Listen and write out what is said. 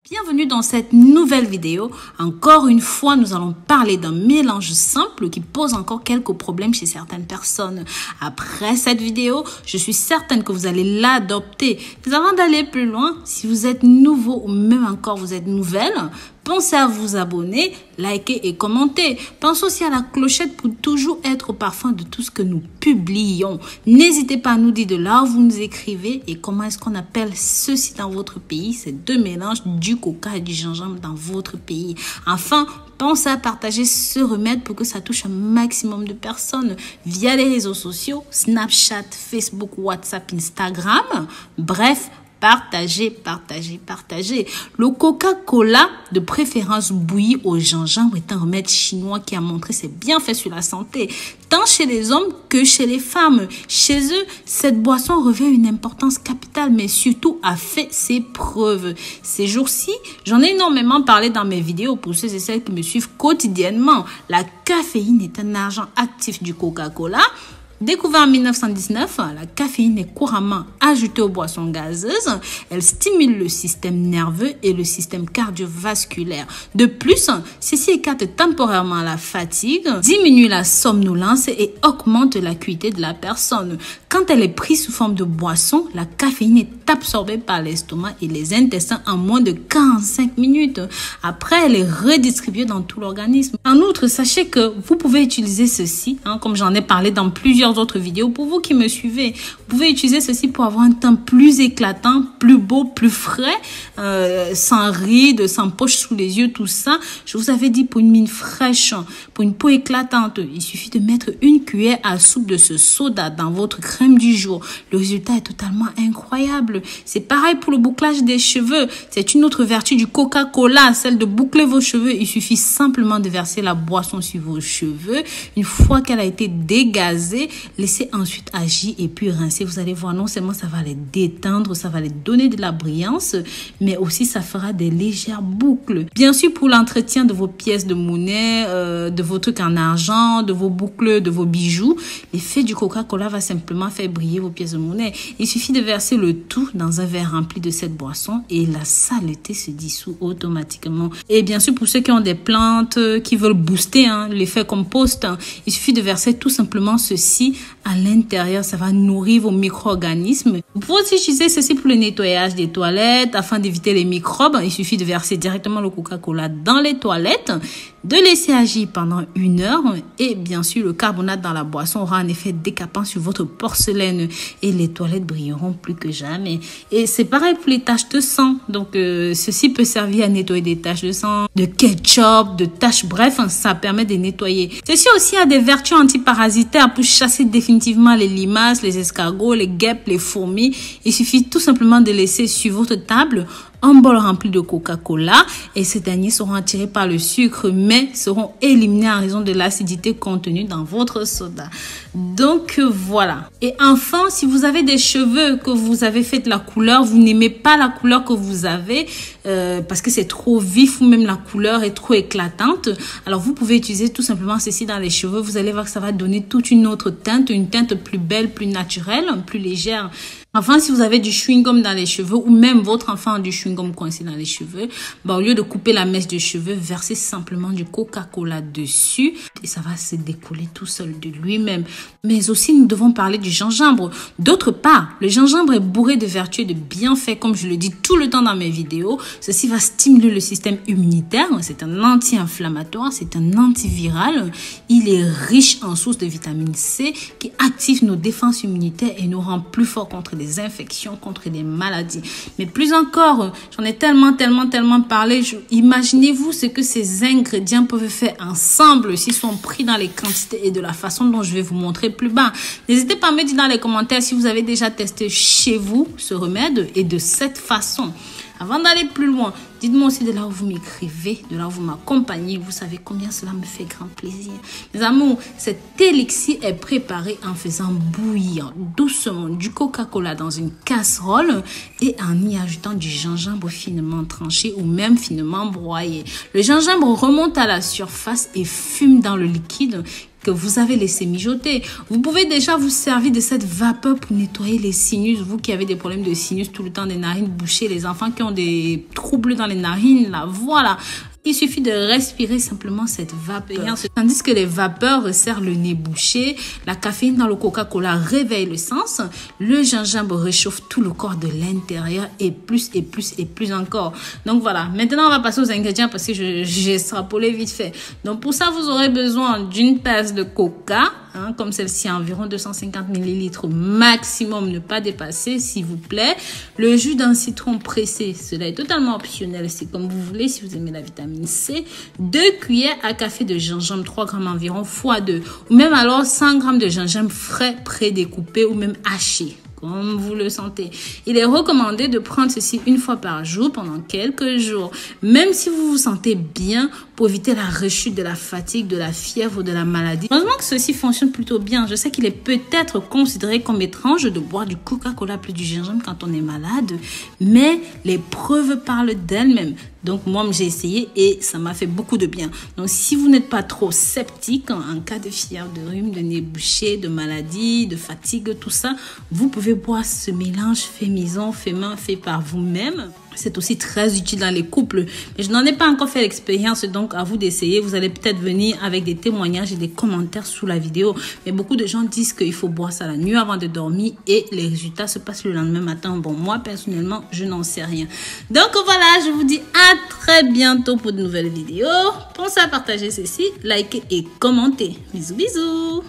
Bienvenue dans cette nouvelle vidéo. Encore une fois, nous allons parler d'un mélange simple qui pose encore quelques problèmes chez certaines personnes. Après cette vidéo, je suis certaine que vous allez l'adopter. Mais avant d'aller plus loin, si vous êtes nouveau ou même encore vous êtes nouvelle, pensez à vous abonner, liker et commenter. Pensez aussi à la clochette pour toujours être au parfum de tout ce que nous publions. N'hésitez pas à nous dire de là où vous nous écrivez et comment est-ce qu'on appelle ceci dans votre pays. Ces deux mélanges du coca et du gingembre dans votre pays. Enfin, pensez à partager ce remède pour que ça touche un maximum de personnes via les réseaux sociaux, Snapchat, Facebook, WhatsApp, Instagram. Bref, partagez, partagez, partagez. Le Coca-Cola, de préférence bouilli au gingembre, est un remède chinois qui a montré ses bienfaits sur la santé, tant chez les hommes que chez les femmes. Chez eux, cette boisson revêt une importance capitale, mais surtout a fait ses preuves. Ces jours-ci, j'en ai énormément parlé dans mes vidéos pour ceux et celles qui me suivent quotidiennement. La caféine est un agent actif du Coca-Cola. Découvert en 1919, la caféine est couramment ajoutée aux boissons gazeuses. Elle stimule le système nerveux et le système cardiovasculaire. De plus, ceci écarte temporairement la fatigue, diminue la somnolence et augmente l'acuité de la personne. Quand elle est prise sous forme de boisson, la caféine est absorbée par l'estomac et les intestins en moins de 45 minutes. Après, elle est redistribuée dans tout l'organisme. En outre, sachez que vous pouvez utiliser ceci, comme j'en ai parlé dans plusieurs autres vidéos. Pour vous qui me suivez, vous pouvez utiliser ceci pour avoir un teint plus éclatant, plus beau, plus frais, sans rides, sans poches sous les yeux, tout ça. Je vous avais dit pour une mine fraîche, pour une peau éclatante, il suffit de mettre une cuillère à soupe de ce soda dans votre crème du jour. Le résultat est totalement incroyable. C'est pareil pour le bouclage des cheveux. C'est une autre vertu du Coca-Cola, celle de boucler vos cheveux. Il suffit simplement de verser la boisson sur vos cheveux. Une fois qu'elle a été dégazée, laissez ensuite agir et puis rincer. Vous allez voir, non seulement ça va les détendre, ça va les donner de la brillance, mais aussi ça fera des légères boucles. Bien sûr, pour l'entretien de vos pièces de monnaie, de vos trucs en argent, de vos boucles, de vos bijoux, l'effet du Coca-Cola va simplement faire briller vos pièces de monnaie. Il suffit de verser le tout dans un verre rempli de cette boisson et la saleté se dissout automatiquement. Et bien sûr, pour ceux qui ont des plantes, qui veulent booster l'effet compost, il suffit de verser tout simplement ceci à l'intérieur. Ça va nourrir vos micro-organismes. Vous pouvez aussi utiliser ceci pour le nettoyage des toilettes afin d'éviter les microbes. Il suffit de verser directement le Coca-Cola dans les toilettes, de laisser agir pendant 1 heure et bien sûr le carbonate dans la boisson aura un effet décapant sur votre porcelaine et les toilettes brilleront plus que jamais. Et c'est pareil pour les taches de sang. Donc ceci peut servir à nettoyer des taches de sang, de ketchup, de taches, bref, ça permet de nettoyer. Ceci aussi a des vertus antiparasitaires pour chasser définitivement les limaces, les escargots, les guêpes, les fourmis. Il suffit tout simplement de laisser sur votre table un bol rempli de Coca-Cola et ces derniers seront attirés par le sucre mais seront éliminés en raison de l'acidité contenue dans votre soda. Donc voilà. Et enfin, si vous avez des cheveux que vous avez fait de la couleur, vous n'aimez pas la couleur que vous avez parce que c'est trop vif ou même la couleur est trop éclatante, alors vous pouvez utiliser tout simplement ceci dans les cheveux. Vous allez voir que ça va donner toute une autre teinte, une teinte plus belle, plus naturelle, plus légère. Enfin, si vous avez du chewing-gum dans les cheveux ou même votre enfant a du chewing-gum coincé dans les cheveux, au lieu de couper la mèche de cheveux, versez simplement du Coca-Cola dessus et ça va se décoller tout seul de lui-même. Mais aussi, nous devons parler du gingembre. D'autre part, le gingembre est bourré de vertus et de bienfaits, comme je le dis tout le temps dans mes vidéos. Ceci va stimuler le système immunitaire. C'est un anti-inflammatoire, c'est un antiviral. Il est riche en sources de vitamine C qui active nos défenses immunitaires et nous rend plus forts contre les infections, contre les maladies. Mais plus encore, j'en ai tellement parlé. Imaginez-vous ce que ces ingrédients peuvent faire ensemble s'ils sont pris dans les quantités et de la façon dont je vais vous montrer plus bas. N'hésitez pas à me dire dans les commentaires si vous avez déjà testé chez vous ce remède et de cette façon. Avant d'aller plus loin, dites-moi aussi de là où vous m'écrivez, de là où vous m'accompagnez. Vous savez combien cela me fait grand plaisir. Mes amours, cet élixir est préparé en faisant bouillir doucement du Coca-Cola dans une casserole et en y ajoutant du gingembre finement tranché ou même finement broyé. Le gingembre remonte à la surface et fume dans le liquide que vous avez laissé mijoter. Vous pouvez déjà vous servir de cette vapeur pour nettoyer les sinus. Vous qui avez des problèmes de sinus tout le temps, des narines bouchées, les enfants qui ont des troubles dans les narines, là, voilà. Il suffit de respirer simplement cette vapeur. Tandis que les vapeurs resserrent le nez bouché, la caféine dans le Coca-Cola réveille le sens, le gingembre réchauffe tout le corps de l'intérieur et plus et plus et plus encore. Donc voilà, maintenant on va passer aux ingrédients parce que j'ai extrapolé vite fait. Donc pour ça, vous aurez besoin d'une tasse de coca, comme celle-ci, environ 250 ml maximum, ne pas dépasser s'il vous plaît. Le jus d'un citron pressé, cela est totalement optionnel, c'est comme vous voulez si vous aimez la vitamine C. 2 cuillères à café de gingembre, 3 grammes environ x2, ou même alors 100 grammes de gingembre frais prédécoupé ou même haché, comme vous le sentez. Il est recommandé de prendre ceci une fois par jour pendant quelques jours, même si vous vous sentez bien, pour éviter la rechute de la fatigue, de la fièvre ou de la maladie. Heureusement que ceci fonctionne plutôt bien. Je sais qu'il est peut-être considéré comme étrange de boire du Coca-Cola plus du gingembre quand on est malade, mais les preuves parlent d'elles-mêmes. Donc moi, j'ai essayé et ça m'a fait beaucoup de bien. Donc si vous n'êtes pas trop sceptique en cas de fièvre, de rhume, de nez bouché, de maladie, de fatigue, tout ça, vous pouvez boire ce mélange fait maison, fait main, fait par vous-même. C'est aussi très utile dans les couples. Mais je n'en ai pas encore fait l'expérience, donc à vous d'essayer. Vous allez peut-être venir avec des témoignages et des commentaires sous la vidéo. Mais beaucoup de gens disent qu'il faut boire ça la nuit avant de dormir et les résultats se passent le lendemain matin. Bon, moi, personnellement, je n'en sais rien. Donc voilà, je vous dis à très bientôt pour de nouvelles vidéos. Pensez à partager ceci, liker et commenter. Bisous, bisous.